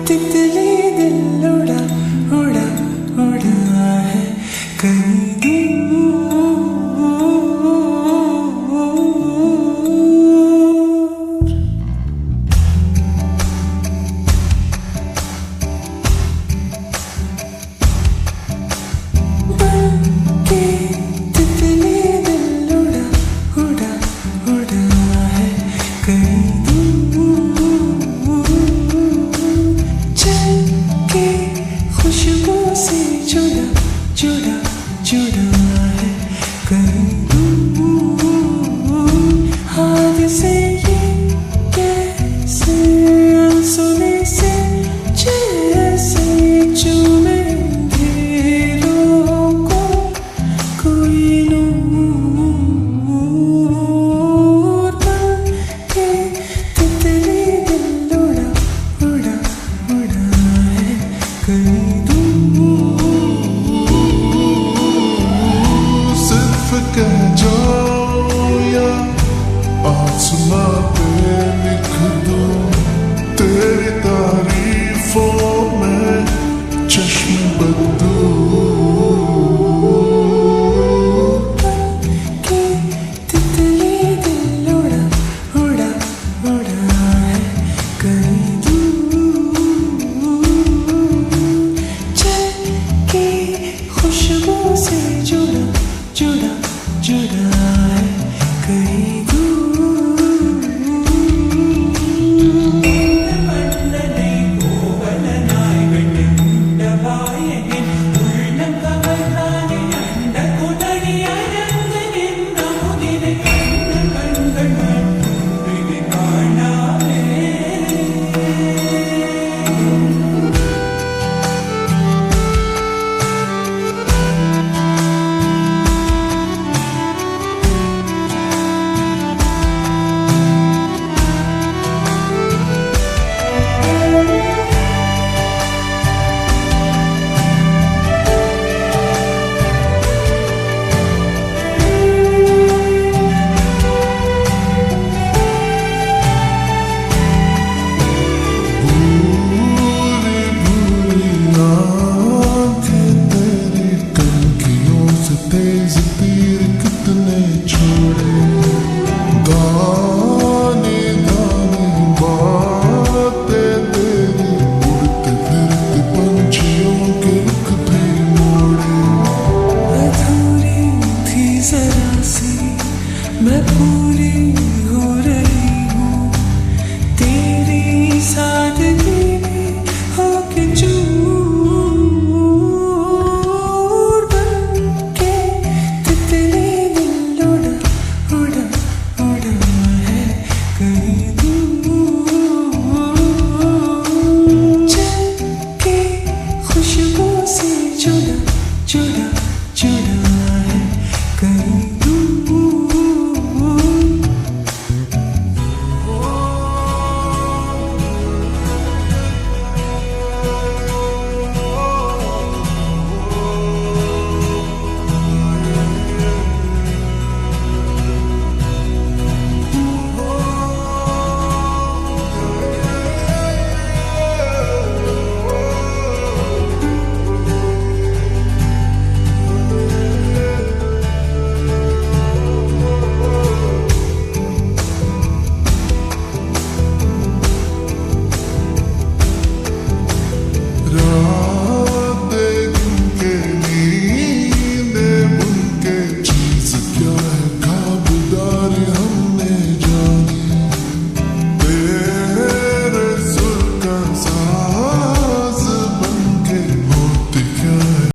तितली दिल उड़ा उड़ा उड़ा है कहीं दूर। बनके तितली दिल उड़ा उड़ा उड़ा है कहीं खुशबू से जुड़ा जुड़ा जुड़ा है कहीं दूर। हादसे ये कैसे अनसुने से जैसे चूमे अंधेरों को कोई नूर। बनके तितली दिल उड़ा उड़ा उड़ा है कहीं कह जाओ या आसमां पे लिख दो तेरी तारीफों में चश्म बदो। तितली दिल उड़ा उड़ा उड़ा है कहीं दूर। चल के खुशबू से जुड़ा जुड़ा जुड़ा है कहीं दूर। तेज तीर कितने छोड़े गाने गाने बातें तेरी उड़ते फिरते पंछियों के रुख भी मोड़े। अधूरी थी जरा सी मैं पूरी हो रही हूँ तेरी सादगी में होके चूर। खुशबू से जुड़ा जुड़ा जुड़ा है कहीं दूर। रात